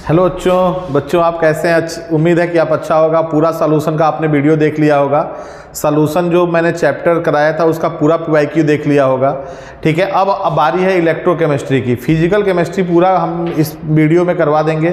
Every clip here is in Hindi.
हेलो बच्चों आप कैसे हैं। उम्मीद है कि आप अच्छा होगा। पूरा सॉल्यूशन का आपने वीडियो देख लिया होगा। सॉल्यूशन जो मैंने चैप्टर कराया था उसका पूरा PYQ देख लिया होगा। ठीक है, अब बारी है इलेक्ट्रोकेमिस्ट्री की। फिजिकल केमिस्ट्री पूरा हम इस वीडियो में करवा देंगे।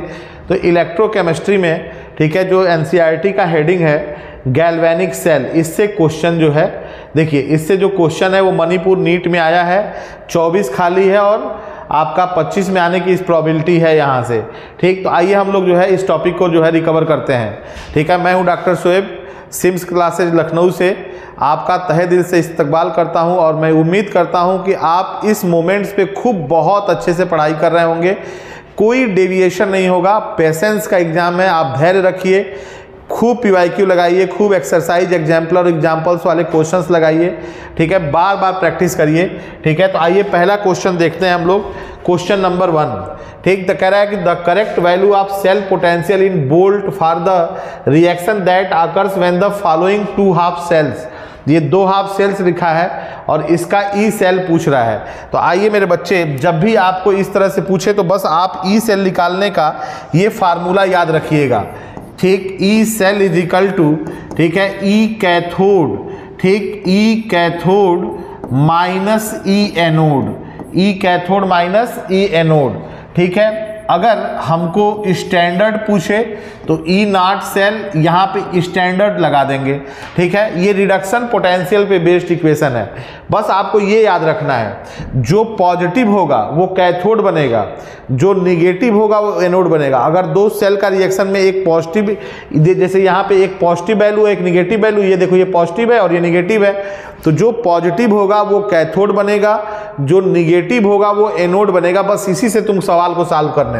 तो इलेक्ट्रोकेमिस्ट्री में ठीक है, जो NCERT का हेडिंग है गैल्वेनिक सेल, इससे क्वेश्चन जो है देखिए, इससे जो क्वेश्चन है वो मणिपुर नीट में आया है। 24 खाली है और आपका 25 में आने की इस प्रोबेबिलिटी है यहाँ से। ठीक, तो आइए हम लोग जो है इस टॉपिक को जो है रिकवर करते हैं। ठीक है, मैं हूँ doctor Shoaib, SIMS classes Lucknow से आपका तहे दिल से इस्तकबाल करता हूँ और मैं उम्मीद करता हूँ कि आप इस मोमेंट्स पे खूब बहुत अच्छे से पढ़ाई कर रहे होंगे। कोई डेविएशन नहीं होगा। पेशेंस का एग्ज़ाम है, आप धैर्य रखिए, खूब PYQ लगाइए, खूब एक्सरसाइज एग्जाम्पल और एग्जाम्पल्स वाले क्वेश्चंस लगाइए। ठीक है, बार बार प्रैक्टिस करिए। ठीक है, तो आइए पहला क्वेश्चन देखते हैं हम लोग। क्वेश्चन नंबर 1 ठीक तो कह रहा है कि the correct value of cell potential in volt for the reaction that occurs when the following 2 half cells. ये 2 हाफ सेल्स लिखा है और इसका ई सेल पूछ रहा है। तो आइए मेरे बच्चे, जब भी आपको इस तरह से पूछे तो बस आप ई सेल निकालने का ये फार्मूला याद रखिएगा। ठीक, E cell is equal to ठीक है ई कैथोड, ठीक, E cathode minus E anode, E cathode minus E anode. ठीक है, अगर हमको स्टैंडर्ड पूछे तो ई नॉट सेल, यहाँ पे स्टैंडर्ड लगा देंगे। ठीक है, ये रिडक्शन पोटेंशियल पे बेस्ड इक्वेशन है। बस आपको ये याद रखना है, जो पॉजिटिव होगा वो कैथोड बनेगा, जो निगेटिव होगा वो एनोड बनेगा। अगर 2 सेल का रिएक्शन में एक पॉजिटिव, जैसे यहाँ पे एक पॉजिटिव वैल्यू एक निगेटिव वैल्यू, ये देखो ये पॉजिटिव है और ये निगेटिव है, तो जो पॉजिटिव होगा वो कैथोड बनेगा, जो निगेटिव होगा वो एनोड बनेगा। बस इसी से तुम सवाल को सॉल्व करने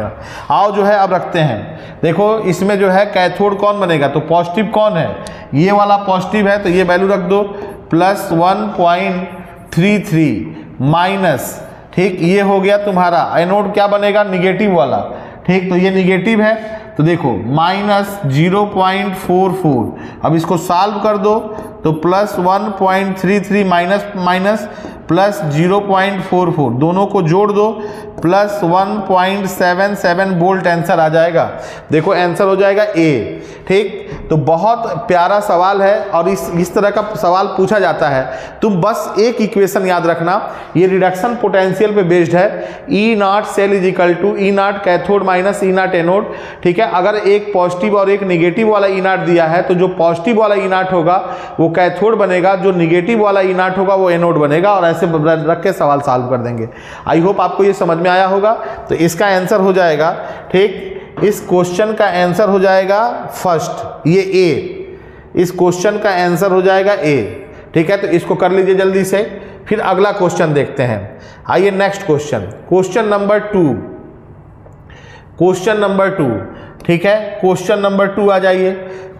आओ। जो है अब रखते हैं, देखो इसमें जो है कैथोड कौन बनेगा, तो पॉजिटिव कौन है, ये वाला पॉजिटिव है, तो ये वैल्यू रख दो प्लस 1.33 माइनस, ठीक, ये हो गया तुम्हारा। एनोड क्या बनेगा, निगेटिव वाला। ठीक, तो ये निगेटिव है तो देखो माइनस 0.44। अब इसको सॉल्व कर दो तो प्लस 1.33 माइनस प्लस 0.44, दोनों को जोड़ दो प्लस 1.77 वोल्ट आंसर आ जाएगा। देखो आंसर हो जाएगा ए। ठीक, तो बहुत प्यारा सवाल है और इस तरह का सवाल पूछा जाता है। तुम बस एक इक्वेशन याद रखना, ये रिडक्शन पोटेंशियल पे बेस्ड है। E naught cell is equal to E naught cathode minus E naught anode. ठीक है, अगर एक पॉजिटिव और एक निगेटिव वाला ई नॉट दिया है तो जो पॉजिटिव वाला ई नॉट होगा वो कैथोड बनेगा, जो निगेटिव वाला ई नॉट होगा वो एनोड बनेगा, और ऐसे रख के सवाल सॉल्व कर देंगे। आई होप आपको ये समझ में आया होगा। तो इसका आंसर हो जाएगा, ठीक, इस क्वेश्चन का आंसर हो जाएगा फर्स्ट, ये ए, इस क्वेश्चन का आंसर हो जाएगा ए। ठीक है, तो इसको कर लीजिए जल्दी से, फिर अगला क्वेश्चन देखते हैं। आइए next question, question number 2, question number 2। ठीक है, क्वेश्चन नंबर 2 आ जाइए।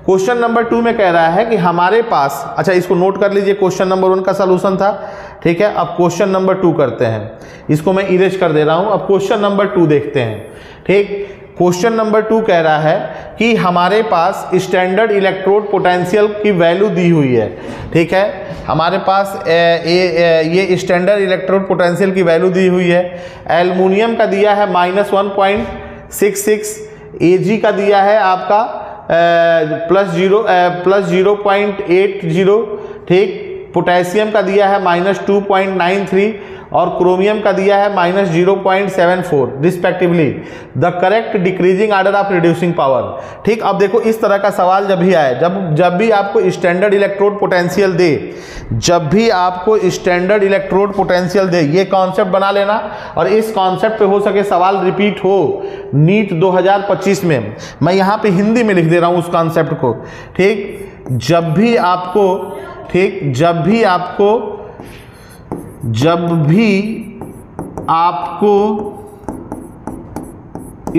क्वेश्चन नंबर 2 में कह रहा है कि हमारे पास, अच्छा इसको नोट कर लीजिए, क्वेश्चन नंबर 1 का सलूशन था। ठीक है, अब क्वेश्चन नंबर 2 करते हैं, इसको मैं इरेज कर दे रहा हूं। अब क्वेश्चन नंबर 2 देखते हैं। ठीक, क्वेश्चन नंबर 2 कह रहा है कि हमारे पास स्टैंडर्ड इलेक्ट्रोड पोटेंशियल की वैल्यू दी हुई है। ठीक है, हमारे पास ये स्टैंडर्ड इलेक्ट्रोड पोटेंशियल की वैल्यू दी हुई है। एल्युमिनियम का दिया है -1.66, Ag का दिया है आपका प्लस 0.80। ठीक, पोटेशियम का दिया है -2.93 और क्रोमियम का दिया है -0.74 respectively. The correct decreasing order of reducing power. ठीक, अब देखो इस तरह का सवाल जब भी आए, जब भी आपको स्टैंडर्ड इलेक्ट्रोड पोटेंशियल दे, जब भी आपको स्टैंडर्ड इलेक्ट्रोड पोटेंशियल दे, ये कॉन्सेप्ट बना लेना और इस कॉन्सेप्ट पे हो सके सवाल रिपीट हो नीट 2025 में। मैं यहाँ पे हिंदी में लिख दे रहा हूँ उस कॉन्सेप्ट को। ठीक, जब भी आपको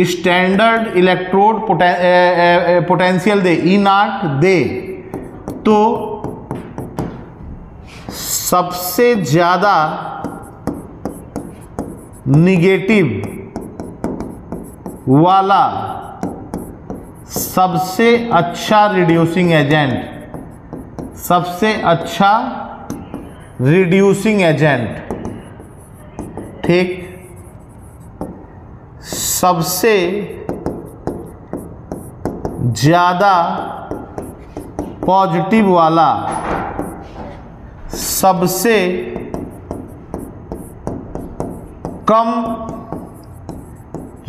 standard electrode potential they, E not they, तो सबसे ज्यादा निगेटिव वाला सबसे अच्छा रिड्यूसिंग एजेंट, सबसे अच्छा रिड्यूसिंग एजेंट, ठीक, सबसे ज़्यादा पॉजिटिव वाला सबसे कम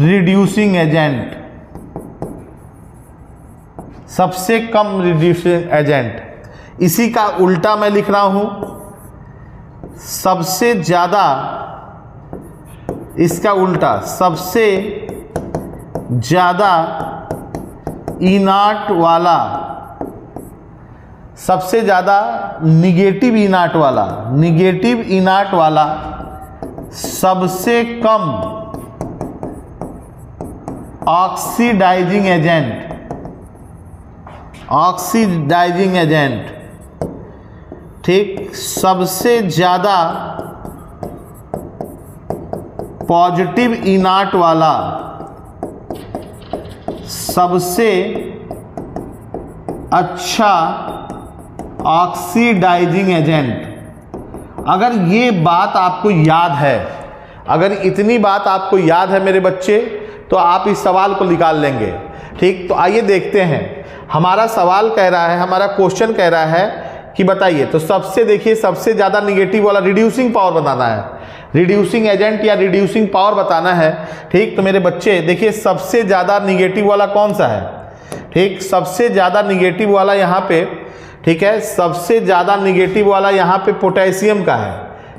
रिड्यूसिंग एजेंट, सबसे कम रिड्यूसिंग एजेंट। इसी का उल्टा मैं लिख रहा हूं, सबसे ज़्यादा, इसका उल्टा सबसे ज़्यादा इनार्ट वाला, सबसे ज़्यादा निगेटिव इनार्ट वाला, निगेटिव इनार्ट वाला सबसे कम ऑक्सीडाइजिंग एजेंट, ऑक्सीडाइजिंग एजेंट, ठीक, सबसे ज़्यादा पॉजिटिव इनार्ट वाला सबसे अच्छा ऑक्सीडाइजिंग एजेंट। अगर ये बात आपको याद है, अगर इतनी बात आपको याद है मेरे बच्चे, तो आप इस सवाल को निकाल लेंगे। ठीक, तो आइए देखते हैं। हमारा सवाल कह रहा है, हमारा क्वेश्चन कह रहा है कि बताइए, तो सबसे देखिए सबसे ज़्यादा निगेटिव वाला रिड्यूसिंग पावर बताना है, रिड्यूसिंग एजेंट या रिड्यूसिंग पावर बताना है। ठीक, तो मेरे बच्चे देखिए सबसे ज़्यादा निगेटिव वाला कौन सा है। ठीक, सबसे ज़्यादा निगेटिव वाला यहाँ पे, ठीक है, सबसे ज़्यादा निगेटिव वाला यहाँ पे पोटेशियम का है,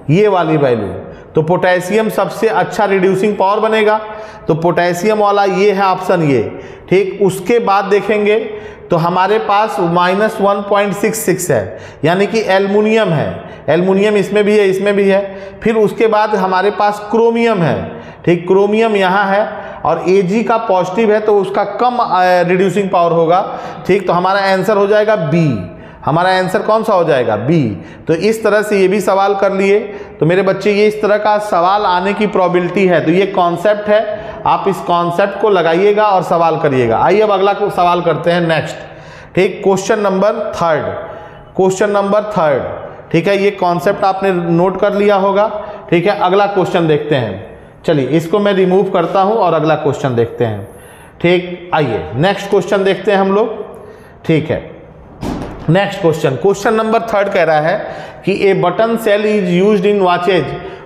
ये वाली वैल्यू। तो पोटेशियम सबसे अच्छा रिड्यूसिंग पावर बनेगा, तो पोटेशियम वाला ये है ऑप्शन ये। ठीक, उसके बाद देखेंगे तो हमारे पास -1.66 है, यानी कि एल्युमिनियम है, एल्युमिनियम इसमें भी है, इसमें भी है। फिर उसके बाद हमारे पास क्रोमियम है। ठीक, क्रोमियम यहाँ है और Ag का पॉजिटिव है तो उसका कम रिड्यूसिंग पावर होगा। ठीक, तो हमारा आंसर हो जाएगा बी, हमारा आंसर कौन सा हो जाएगा, बी। तो इस तरह से ये भी सवाल कर लिए। तो मेरे बच्चे ये इस तरह का सवाल आने की प्रोबेबिलिटी है। तो ये कॉन्सेप्ट है, आप इस कॉन्सेप्ट को लगाइएगा और सवाल करिएगा। आइए अब अगला सवाल करते हैं नेक्स्ट। ठीक, question number third, question number third. ठीक है, ये कॉन्सेप्ट आपने नोट कर लिया होगा। ठीक है, अगला क्वेश्चन देखते हैं। चलिए इसको मैं रिमूव करता हूं और अगला क्वेश्चन देखते हैं। ठीक, आइए नेक्स्ट क्वेश्चन देखते हैं हम लोग। ठीक है, next question, question number third कह रहा है कि a button cell is used in watches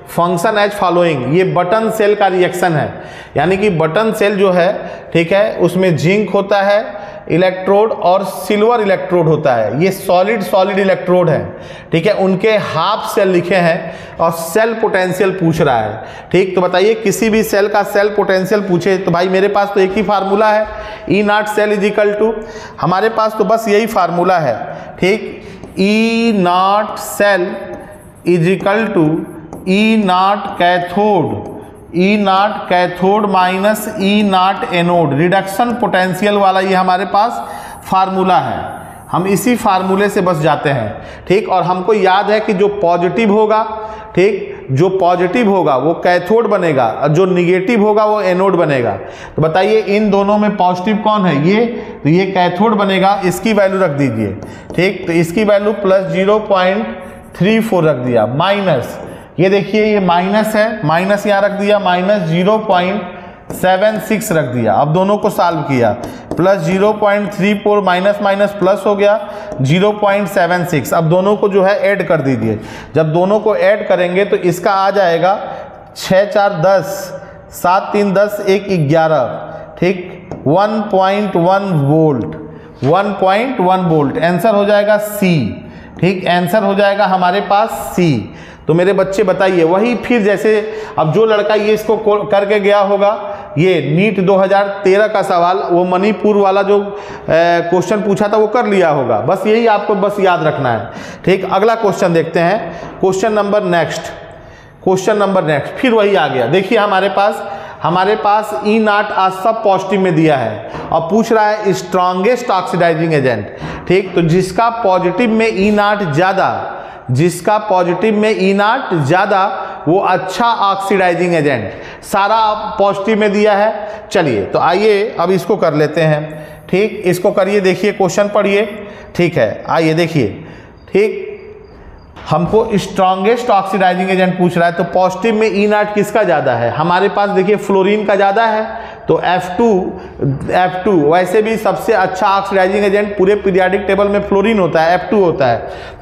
function as following. ये बटन सेल का रिएक्शन है, यानी कि बटन सेल जो है, ठीक है, उसमें जिंक होता है, इलेक्ट्रोड और सिल्वर इलेक्ट्रोड होता है। ये सॉलिड सॉलिड इलेक्ट्रोड है। ठीक है, उनके हाफ सेल लिखे हैं और सेल पोटेंशियल पूछ रहा है। ठीक, तो बताइए किसी भी सेल का सेल पोटेंशियल पूछे तो भाई मेरे पास तो एक ही फार्मूला है, E naught cell is equal to, हमारे पास तो बस यही फार्मूला है। ठीक, E naught cell is equal to E naught cathode, E naught cathode minus E naught anode, reduction potential वाला ये हमारे पास फार्मूला है। हम इसी फार्मूले से बस जाते हैं। ठीक, और हमको याद है कि जो पॉजिटिव होगा, ठीक, जो पॉजिटिव होगा वो कैथोड बनेगा और जो निगेटिव होगा वो एनोड बनेगा। तो बताइए इन दोनों में पॉजिटिव कौन है, ये, तो ये कैथोड बनेगा, इसकी वैल्यू रख दीजिए। ठीक, तो इसकी वैल्यू +0.34 रख दिया, माइनस, ये देखिए ये माइनस है, माइनस यहाँ रख दिया, -0.76 रख दिया। अब दोनों को सॉल्व किया, +0.34 माइनस माइनस प्लस हो गया 0.76। अब दोनों को जो है ऐड कर दीजिए। जब दोनों को ऐड करेंगे तो इसका आ जाएगा 6 4 10, 7 3 10, 1 11। ठीक, 1.1 वोल्ट, 1.1 वोल्ट आंसर हो जाएगा सी। ठीक, आंसर हो जाएगा हमारे पास सी। तो मेरे बच्चे बताइए, वही फिर जैसे अब जो लड़का ये इसको करके गया होगा, ये नीट 2013 का सवाल, वो मणिपुर वाला जो क्वेश्चन पूछा था वो कर लिया होगा। बस यही आपको बस याद रखना है। ठीक, अगला क्वेश्चन देखते हैं, question number next, question number next, फिर वही आ गया। देखिए हमारे पास ई नॉट आज सब पॉजिटिव में दिया है और पूछ रहा है स्ट्रॉन्गेस्ट ऑक्सीडाइजिंग एजेंट। ठीक, तो जिसका पॉजिटिव में ई नॉट ज़्यादा, जिसका पॉजिटिव में ई नॉट ज़्यादा वो अच्छा ऑक्सीडाइजिंग एजेंट, सारा पॉजिटिव में दिया है। चलिए तो आइए अब इसको कर लेते हैं। ठीक, इसको करिए, देखिए क्वेश्चन पढ़िए। ठीक है, आइए देखिए। ठीक, हमको स्ट्रॉन्गेस्ट ऑक्सीडाइजिंग एजेंट पूछ रहा है, तो पॉजिटिव में ई नॉट किसका ज़्यादा है, हमारे पास देखिए फ्लोरीन का ज़्यादा है, तो F2 वैसे भी सबसे अच्छा ऑक्सीडाइजिंग एजेंट पूरे पीरियोडिक टेबल में फ्लोरीन होता है, F2 होता है।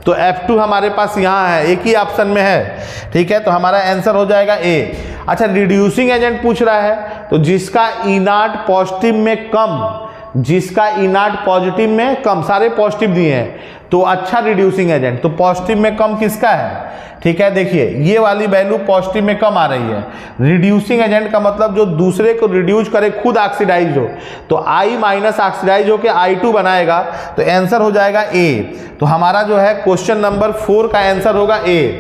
तो F2 हमारे पास यहाँ है, एक ही ऑप्शन में है, ठीक है। तो हमारा आंसर हो जाएगा A। अच्छा, रिड्यूसिंग एजेंट पूछ रहा है, तो जिसका E0 पॉजिटिव में कम, जिसका E0 पॉजिटिव में कम, सारे पॉजिटिव दिए हैं, तो अच्छा रिड्यूसिंग एजेंट। तो पॉजिटिव में कम किसका है, ठीक है। देखिए ये वाली वैल्यू पॉजिटिव में कम आ रही है। रिड्यूसिंग एजेंट का मतलब जो दूसरे को रिड्यूस करे, खुद ऑक्सीडाइज हो, तो I माइनस ऑक्सीडाइज होकर I2 बनाएगा, तो आंसर हो जाएगा A। तो हमारा जो है क्वेश्चन नंबर 4 का आंसर होगा A,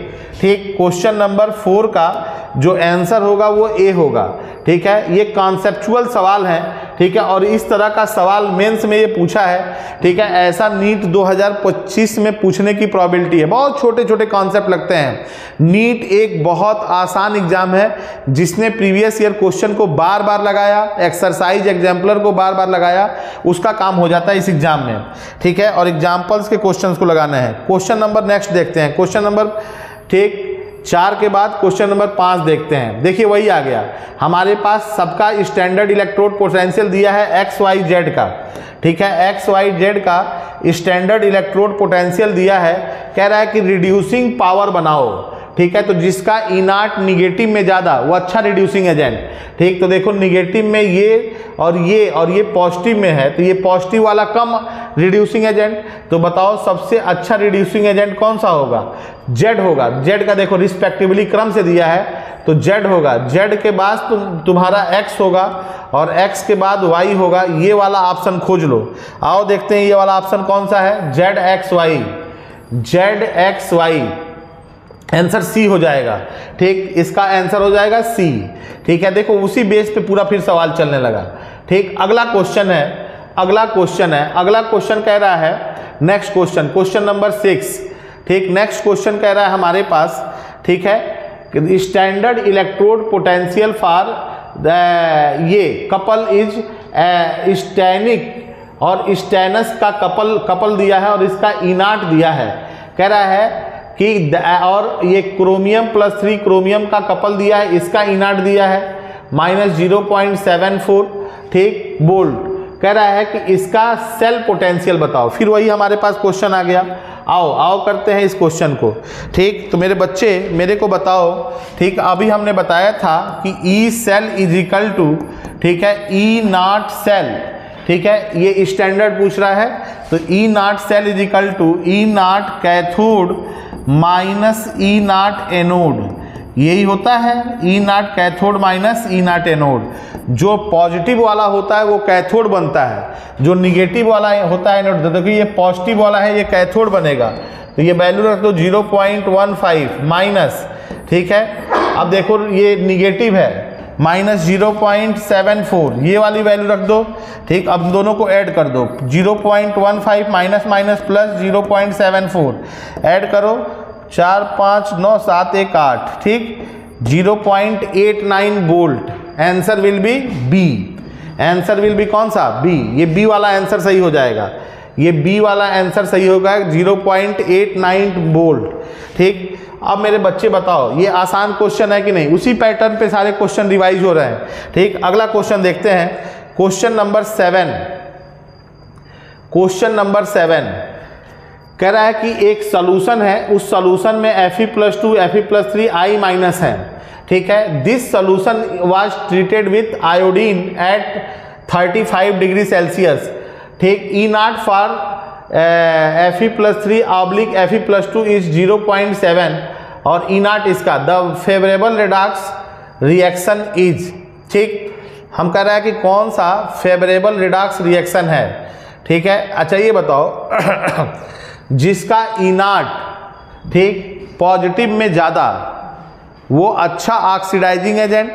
ठीक। क्वेश्चन नंबर 4 का जो आंसर होगा वो A होगा, ठीक है। ये कॉन्सेप्चुअल सवाल है, ठीक है, और इस तरह का सवाल मेंस में ये पूछा है, ठीक है। ऐसा नीट 2025 में पूछने की प्रोबेबिलिटी है। बहुत छोटे छोटे कॉन्सेप्ट लगते हैं। नीट एक बहुत आसान एग्जाम है, जिसने प्रीवियस ईयर क्वेश्चन को बार बार लगाया, एक्सरसाइज एग्जाम्पलर को बार बार लगाया, उसका काम हो जाता है इस एग्जाम में, ठीक है। और एग्जाम्पल्स के क्वेश्चन को लगाना है। क्वेश्चन नंबर नेक्स्ट देखते हैं, क्वेश्चन नंबर, ठीक, 4 के बाद क्वेश्चन नंबर 5 देखते हैं। देखिए वही आ गया हमारे पास, सबका स्टैंडर्ड इलेक्ट्रोड पोटेंशियल दिया है XYZ का, ठीक है। XYZ का स्टैंडर्ड इलेक्ट्रोड पोटेंशियल दिया है, कह रहा है कि रिड्यूसिंग पावर बनाओ, ठीक है। तो जिसका E0 निगेटिव में ज़्यादा, वो अच्छा रिड्यूसिंग एजेंट, ठीक। तो देखो निगेटिव में ये और ये पॉजिटिव में है, तो ये पॉजिटिव वाला कम रिड्यूसिंग एजेंट। तो बताओ सबसे अच्छा रिड्यूसिंग एजेंट कौन सा होगा, Z होगा। Z का देखो रिस्पेक्टिवली क्रम से दिया है, तो Z होगा। Z के बाद तुम्हारा X होगा, और X के बाद Y होगा। ये वाला ऑप्शन खोज लो। आओ देखते हैं ये वाला ऑप्शन कौन सा है, ZXY, ZXY। आंसर C हो जाएगा, ठीक। इसका आंसर हो जाएगा C, ठीक है। देखो उसी बेस पे पूरा फिर सवाल चलने लगा, ठीक। अगला क्वेश्चन है, अगला क्वेश्चन कह रहा है, नेक्स्ट क्वेश्चन, क्वेश्चन नंबर 6, ठीक। नेक्स्ट क्वेश्चन कह रहा है हमारे पास, ठीक है, स्टैंडर्ड इलेक्ट्रोड पोटेंशियल फॉर ये कपल इज स्टैनिक और स्टैनस का कपल दिया है, और इसका E0 दिया है। कह रहा है कि और ये क्रोमियम +3 क्रोमियम का कपल दिया है, इसका E0 दिया है -0.74, ठीक, वोल्ट। कह रहा है कि इसका सेल पोटेंशियल बताओ। फिर वही हमारे पास क्वेश्चन आ गया। आओ करते हैं इस क्वेश्चन को, ठीक। तो मेरे बच्चे मेरे को बताओ, ठीक। अभी हमने बताया था कि E cell is equal to, ठीक है, E0 सेल, ठीक है। ये स्टैंडर्ड पूछ रहा है, तो E0 cell is equal to E0 cathode minus E0 anode. यही होता है, E0 cathode minus E0 anode. जो पॉजिटिव वाला होता है वो कैथोड बनता है, जो निगेटिव वाला होता है एनोड। देखो ये पॉजिटिव वाला है, ये कैथोड बनेगा, तो ये वैल्यू रख दो 0.15 माइनस, ठीक है। अब देखो ये निगेटिव है, -0.74, ये वाली वैल्यू रख दो, ठीक। अब दोनों को ऐड कर दो, 0.15 माइनस माइनस प्लस 0.74, ऐड करो, 4 5 9 7 1 8, ठीक, 0.89 volt. Answer will be B. Answer will be कौन सा, बी। ये बी वाला आंसर सही हो जाएगा, ये बी वाला आंसर सही होगा, 0.89 वोल्ट, ठीक। अब मेरे बच्चे बताओ ये आसान क्वेश्चन है कि नहीं, उसी पैटर्न पे सारे क्वेश्चन रिवाइज हो रहे हैं, ठीक। अगला क्वेश्चन देखते हैं, क्वेश्चन नंबर 7। क्वेश्चन नंबर 7 कह रहा है कि एक सॉल्यूशन है, उस सॉल्यूशन में Fe+2 Fe+3 I- है, ठीक है। This solution was treated with iodine at 35 degree Celsius, ठीक। E0 for Fe+3 / Fe+2 is 0.7 और E0 इसका the favourable redox reaction is, ठीक। हम कह रहे हैं कि कौन सा फेवरेबल रेडॉक्स रिएक्शन है, ठीक है। अच्छा ये बताओ जिसका E0, ठीक, पॉजिटिव में ज़्यादा, वो अच्छा ऑक्सीडाइजिंग एजेंट,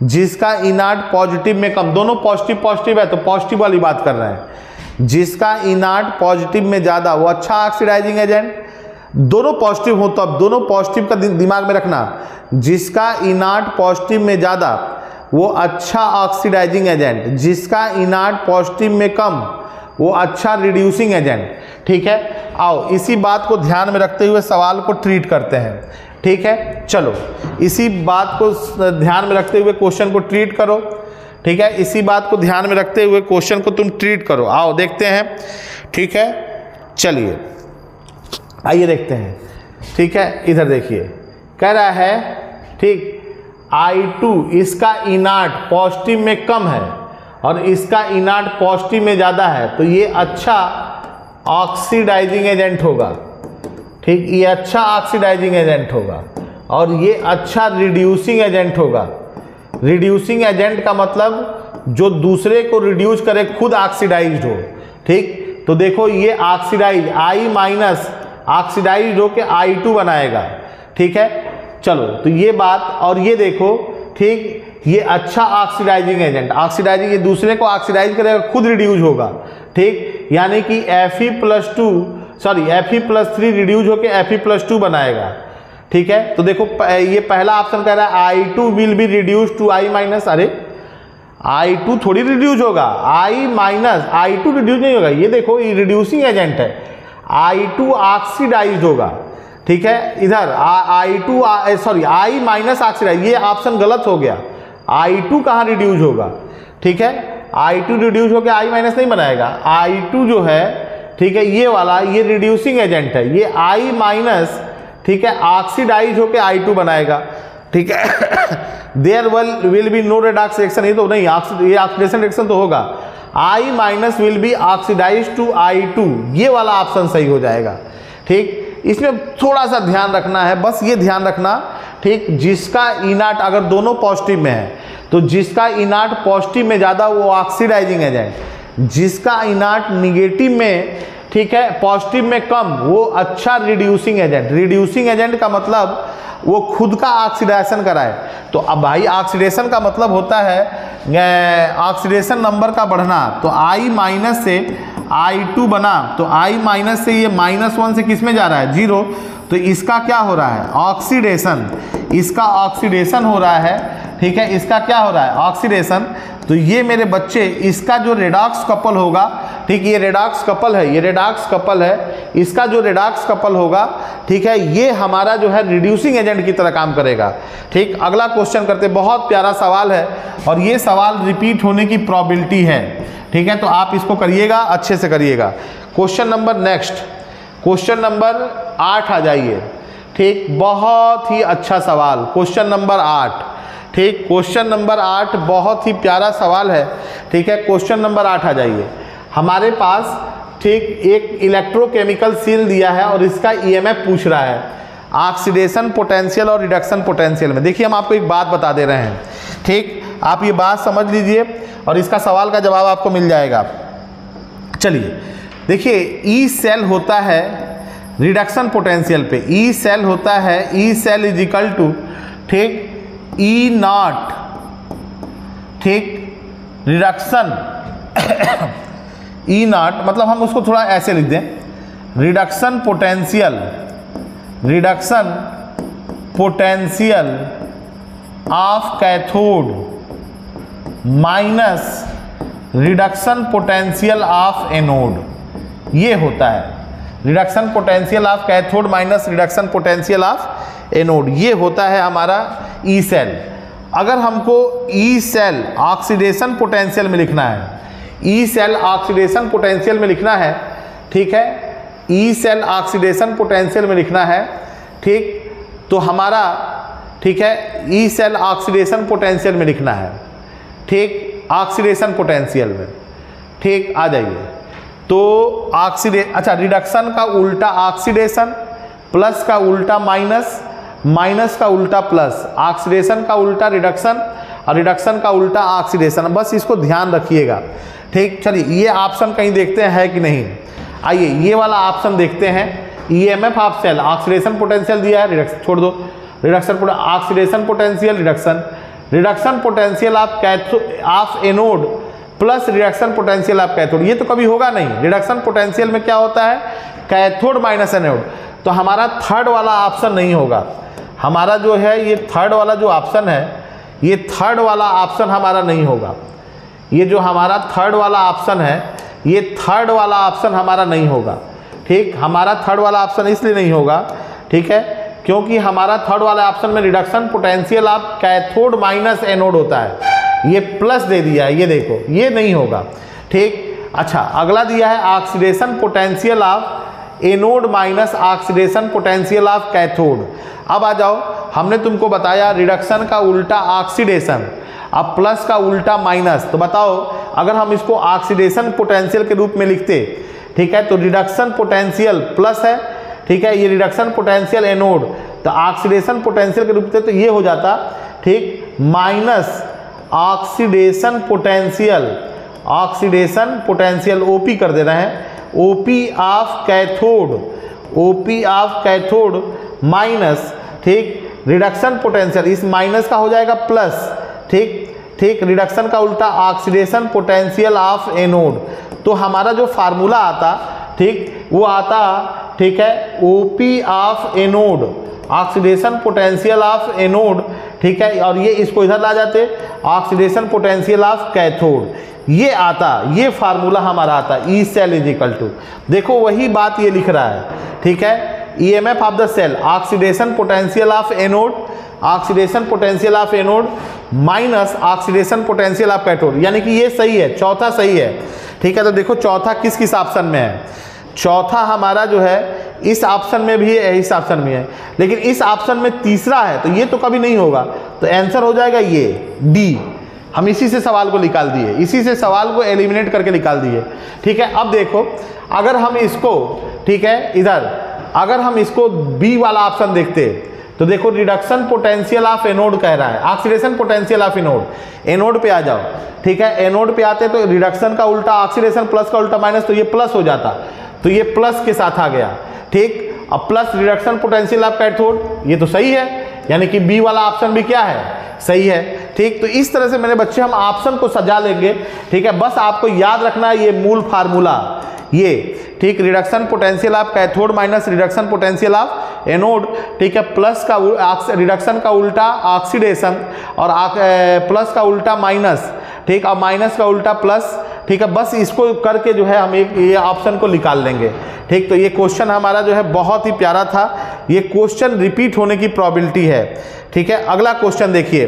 जिसका E0 पॉजिटिव में कम, दोनों पॉजिटिव है, तो पॉजिटिव वाली बात कर रहे हैं। जिसका E0 पॉजिटिव में ज़्यादा, वो अच्छा ऑक्सीडाइजिंग एजेंट। दोनों पॉजिटिव हो तो अब दोनों पॉजिटिव का दिमाग में रखना, जिसका E0 पॉजिटिव में ज़्यादा वो अच्छा ऑक्सीडाइजिंग एजेंट, जिसका E0 पॉजिटिव में कम वो अच्छा रिड्यूसिंग एजेंट, ठीक है। आओ इसी बात को ध्यान में रखते हुए सवाल को ट्रीट करते हैं, ठीक है। चलो इसी बात को ध्यान में रखते हुए क्वेश्चन को ट्रीट करो, ठीक है, इसी बात को ध्यान में रखते हुए क्वेश्चन को तुम ट्रीट करो। आओ देखते हैं, ठीक है, चलिए आइए देखते हैं। ठीक है, इधर देखिए, कह रहा है, ठीक, I2 इसका इनाट पॉजिटिव में कम है और इसका इनाट पॉजिटिव में ज़्यादा है, तो ये अच्छा ऑक्सीडाइजिंग एजेंट होगा। ठीक, ये अच्छा ऑक्सीडाइजिंग एजेंट होगा और ये अच्छा रिड्यूसिंग एजेंट होगा। रिड्यूसिंग एजेंट का मतलब जो दूसरे को रिड्यूस करे, खुद ऑक्सीडाइज्ड हो। ठीक, तो देखो ये ऑक्सीडाइज I माइनस ऑक्सीडाइज्ड हो के I2 बनाएगा। ठीक है, चलो तो ये बात, और ये देखो, ठीक, ये अच्छा ऑक्सीडाइजिंग एजेंट, ऑक्सीडाइजिंग, ये दूसरे को ऑक्सीडाइज करेगा, खुद रिड्यूस होगा। ठीक, यानी कि Fe+3 रिड्यूस होके Fe+2 बनाएगा। ठीक है, तो देखो ये पहला ऑप्शन कह रहा है I2 will be reduce to I minus, अरे I2 थोड़ी रिड्यूस होगा, I माइनस, I2 रिड्यूस नहीं होगा, ये देखो ये रिड्यूसिंग एजेंट है, I2 ऑक्सीडाइज्ड होगा। ठीक है, इधर I माइनस ऑक्सीडाइज, ये ऑप्शन गलत हो गया, I2 कहाँ रिड्यूस होगा। ठीक है, I2 रिड्यूस होकर I माइनस नहीं बनाएगा, I2 जो है, ठीक है, ये वाला, ये रिड्यूसिंग एजेंट है, ये I माइनस, ठीक है, ऑक्सीडाइज होकर I2 बनाएगा। ठीक है, there will be no redox reaction, ये तो नहीं, ये ऑक्सीडेशन रिएक्शन तो होगा, I minus will be oxidise to I2, ये वाला ऑप्शन सही हो जाएगा। ठीक, इसमें थोड़ा सा ध्यान रखना है, बस ये ध्यान रखना, ठीक, जिसका इनाट अगर दोनों पॉजिटिव में है तो जिसका इनाट पॉजिटिव में ज़्यादा वो ऑक्सीडाइजिंग एजेंट, जिसका इनाट निगेटिव में, ठीक है, पॉजिटिव में कम, वो अच्छा रिड्यूसिंग एजेंट। रिड्यूसिंग एजेंट का मतलब वो खुद का ऑक्सीडेशन कराए। तो अब भाई ऑक्सीडेशन का मतलब होता है ऑक्सीडेशन नंबर का बढ़ना, तो I माइनस से I2 बना, तो I माइनस से ये -1 से किस में जा रहा है, 0, तो इसका क्या हो रहा है, ऑक्सीडेशन, इसका ऑक्सीडेशन हो रहा है। ठीक है, इसका क्या हो रहा है, ऑक्सीडेशन। तो ये मेरे बच्चे, इसका जो रेडॉक्स कपल होगा, ठीक, ये रेडॉक्स कपल है, ये रेडॉक्स कपल है, इसका जो रेडॉक्स कपल होगा, ठीक है, ये हमारा जो है रिड्यूसिंग एजेंट की तरह काम करेगा। ठीक, अगला क्वेश्चन करते, बहुत प्यारा सवाल है और ये सवाल रिपीट होने की प्रोबेबिलिटी है। ठीक है, तो आप इसको करिएगा, अच्छे से करिएगा। Question number next, question number 8 आ जाइए। ठीक, बहुत ही अच्छा सवाल, क्वेश्चन नंबर 8। ठीक, क्वेश्चन नंबर 8 बहुत ही प्यारा सवाल है। ठीक है, क्वेश्चन नंबर 8 आ जाइए। हमारे पास, ठीक, एक इलेक्ट्रोकेमिकल सील दिया है और इसका EMF पूछ रहा है ऑक्सीडेशन पोटेंशियल और रिडक्शन पोटेंशियल में। देखिए, हम आपको एक बात बता दे रहे हैं। ठीक, आप ये बात समझ लीजिए और इसका सवाल का जवाब आपको मिल जाएगा। चलिए देखिए, ई सेल होता है रिडक्शन पोटेंशियल पे, ई सेल होता है, E cell is equal to, ठीक, ई नॉट, ठीक, रिडक्शन ई नॉट, मतलब हम उसको थोड़ा ऐसे लिख दें, reduction potential, reduction potential of cathode minus reduction potential of anode, ये होता है reduction potential of cathode minus reduction potential of anode, ये होता है हमारा ई सेल। अगर हमको ई सेल ऑक्सीडेशन पोटेंशियल में लिखना है, ई सेल ऑक्सीडेशन पोटेंशियल में लिखना है, ठीक है, ई सेल ऑक्सीडेशन पोटेंशियल में लिखना है, ठीक, तो हमारा, ठीक है, ई सेल ऑक्सीडेशन पोटेंशियल में लिखना है, ठीक, ऑक्सीडेशन पोटेंशियल में। ठीक, आ जाइए, तो अच्छा, रिडक्शन का उल्टा ऑक्सीडेशन, प्लस का उल्टा माइनस, माइनस का उल्टा प्लस, ऑक्सीडेशन का उल्टा रिडक्शन और रिडक्शन का उल्टा ऑक्सीडेशन, बस इसको ध्यान रखिएगा। ठीक, चलिए ये ऑप्शन कहीं देखते हैं है कि नहीं। आइए ये वाला ऑप्शन देखते हैं, EMF of cell, oxidation potential दिया है, रिडक्शन छोड़ दो, reduction oxidation potential reduction, reduction potential of anode plus reduction potential of cathode, ये तो कभी होगा नहीं। रिडक्शन पोटेंशियल में क्या होता है, कैथोड माइनस एनोड, तो हमारा थर्ड वाला ऑप्शन नहीं होगा। हमारा जो है ये थर्ड वाला जो ऑप्शन है, ये थर्ड वाला ऑप्शन हमारा नहीं होगा। ये जो हमारा थर्ड वाला ऑप्शन है, ये थर्ड वाला ऑप्शन हमारा नहीं होगा। ठीक, हमारा थर्ड वाला ऑप्शन इसलिए नहीं होगा, ठीक है, क्योंकि हमारा थर्ड वाला ऑप्शन में reduction potential of cathode minus anode होता है। ये प्लस दे दिया है, ये देखो ये नहीं होगा, ठीक। अच्छा अगला दिया है oxidation potential of anode minus oxidation potential of cathode. अब आ जाओ, हमने तुमको बताया रिडक्शन का उल्टा ऑक्सीडेशन, अब प्लस का उल्टा माइनस। तो बताओ अगर हम इसको ऑक्सीडेशन पोटेंशियल के रूप में लिखते, ठीक है, तो रिडक्शन पोटेंशियल प्लस है, ठीक है, ये रिडक्शन पोटेंशियल एनोड, तो ऑक्सीडेशन पोटेंशियल के रूप में तो ये हो जाता, ठीक, minus oxidation potential, oxidation potential OP कर दे रहे हैं, OP of cathode, OP of cathode minus, ठीक, रिडक्शन पोटेंशियल, इस माइनस का हो जाएगा प्लस, ठीक ठीक, रिडक्शन का उल्टा ऑक्सीडेशन पोटेंशियल ऑफ एनोड। तो हमारा जो फार्मूला आता, ठीक, वो आता, ठीक है, OP of anode, oxidation potential of anode, ठीक है, और ये इसको इधर ला जाते ऑक्सीडेशन पोटेंशियल ऑफ कैथोड, ये आता, ये फार्मूला हमारा आता E cell is equal to, देखो वही बात ये लिख रहा है, ठीक है, EMF of the cell oxidation potential of anode, oxidation potential of anode minus oxidation potential of cathode, यानी कि ये सही है, चौथा सही है, ठीक है। तो देखो चौथा किस किस ऑप्शन में है, चौथा हमारा जो है इस ऑप्शन में भी है, इस ऑप्शन में है, लेकिन इस ऑप्शन में तीसरा है, तो ये तो कभी नहीं होगा, तो आंसर हो जाएगा ये डी। हम इसी से सवाल को निकाल दिए, इसी से सवाल को एलिमिनेट करके निकाल दिए, ठीक है। अब देखो अगर हम इसको, ठीक है, इधर अगर हम इसको बी वाला ऑप्शन देखते, तो देखो रिडक्शन पोटेंशियल ऑफ एनोड कह रहा है, oxidation potential of anode, anode पे आ जाओ, ठीक है, एनोड पे आते तो रिडक्शन का उल्टा ऑक्सीडेशन, प्लस का उल्टा माइनस, तो ये प्लस हो जाता, तो ये प्लस के साथ आ गया, ठीक। अब plus reduction potential of cathode, ये तो सही है, यानी कि बी वाला ऑप्शन भी क्या है, सही है, ठीक। तो इस तरह से मेरे बच्चे हम ऑप्शन को सजा लेंगे, ठीक है। बस आपको याद रखना है ये मूल फार्मूला, ये, ठीक, reduction potential of cathode minus reduction potential of anode, ठीक है, प्लस का रिडक्शन का उल्टा ऑक्सीडेशन और प्लस का उल्टा माइनस, ठीक, और माइनस का उल्टा प्लस, ठीक है। बस इसको करके जो है हम एक ये ऑप्शन को निकाल लेंगे, ठीक। तो ये क्वेश्चन हमारा जो है बहुत ही प्यारा था, ये क्वेश्चन रिपीट होने की प्रोबेबिलिटी है, ठीक है। अगला क्वेश्चन देखिए,